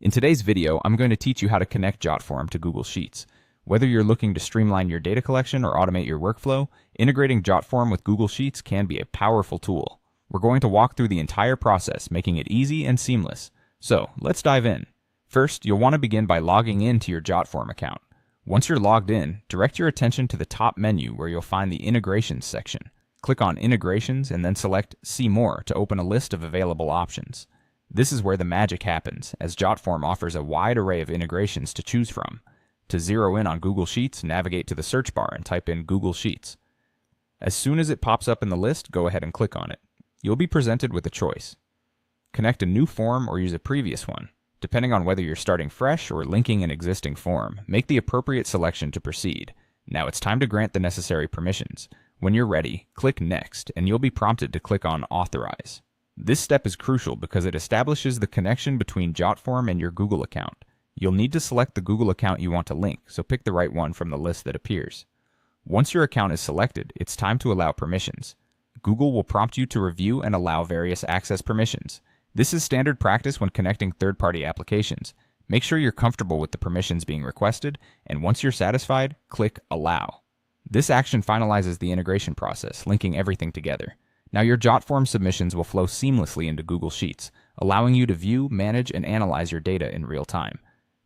In today's video, I'm going to teach you how to connect Jotform to Google Sheets. Whether you're looking to streamline your data collection or automate your workflow, integrating Jotform with Google Sheets can be a powerful tool. We're going to walk through the entire process, making it easy and seamless. So, let's dive in. First, you'll want to begin by logging into your Jotform account. Once you're logged in, direct your attention to the top menu where you'll find the Integrations section. Click on Integrations and then select See More to open a list of available options. This is where the magic happens, as Jotform offers a wide array of integrations to choose from. To zero in on Google Sheets, navigate to the search bar and type in Google Sheets. As soon as it pops up in the list, go ahead and click on it. You'll be presented with a choice. Connect a new form or use a previous one. Depending on whether you're starting fresh or linking an existing form, make the appropriate selection to proceed. Now it's time to grant the necessary permissions. When you're ready, click Next, and you'll be prompted to click on Authorize. This step is crucial because it establishes the connection between Jotform and your Google account. You'll need to select the Google account you want to link, so pick the right one from the list that appears. Once your account is selected, it's time to allow permissions. Google will prompt you to review and allow various access permissions. This is standard practice when connecting third-party applications. Make sure you're comfortable with the permissions being requested, and once you're satisfied, click Allow. This action finalizes the integration process, linking everything together. Now your Jotform submissions will flow seamlessly into Google Sheets, allowing you to view, manage, and analyze your data in real time.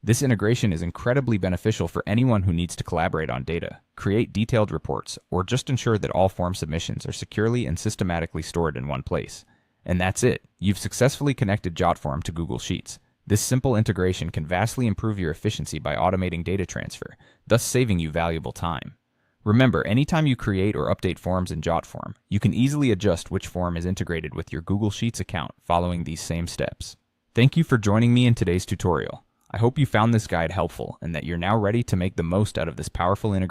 This integration is incredibly beneficial for anyone who needs to collaborate on data, create detailed reports, or just ensure that all form submissions are securely and systematically stored in one place. And that's it. You've successfully connected Jotform to Google Sheets. This simple integration can vastly improve your efficiency by automating data transfer, thus saving you valuable time. Remember, anytime you create or update forms in Jotform, you can easily adjust which form is integrated with your Google Sheets account following these same steps. Thank you for joining me in today's tutorial. I hope you found this guide helpful and that you're now ready to make the most out of this powerful integration.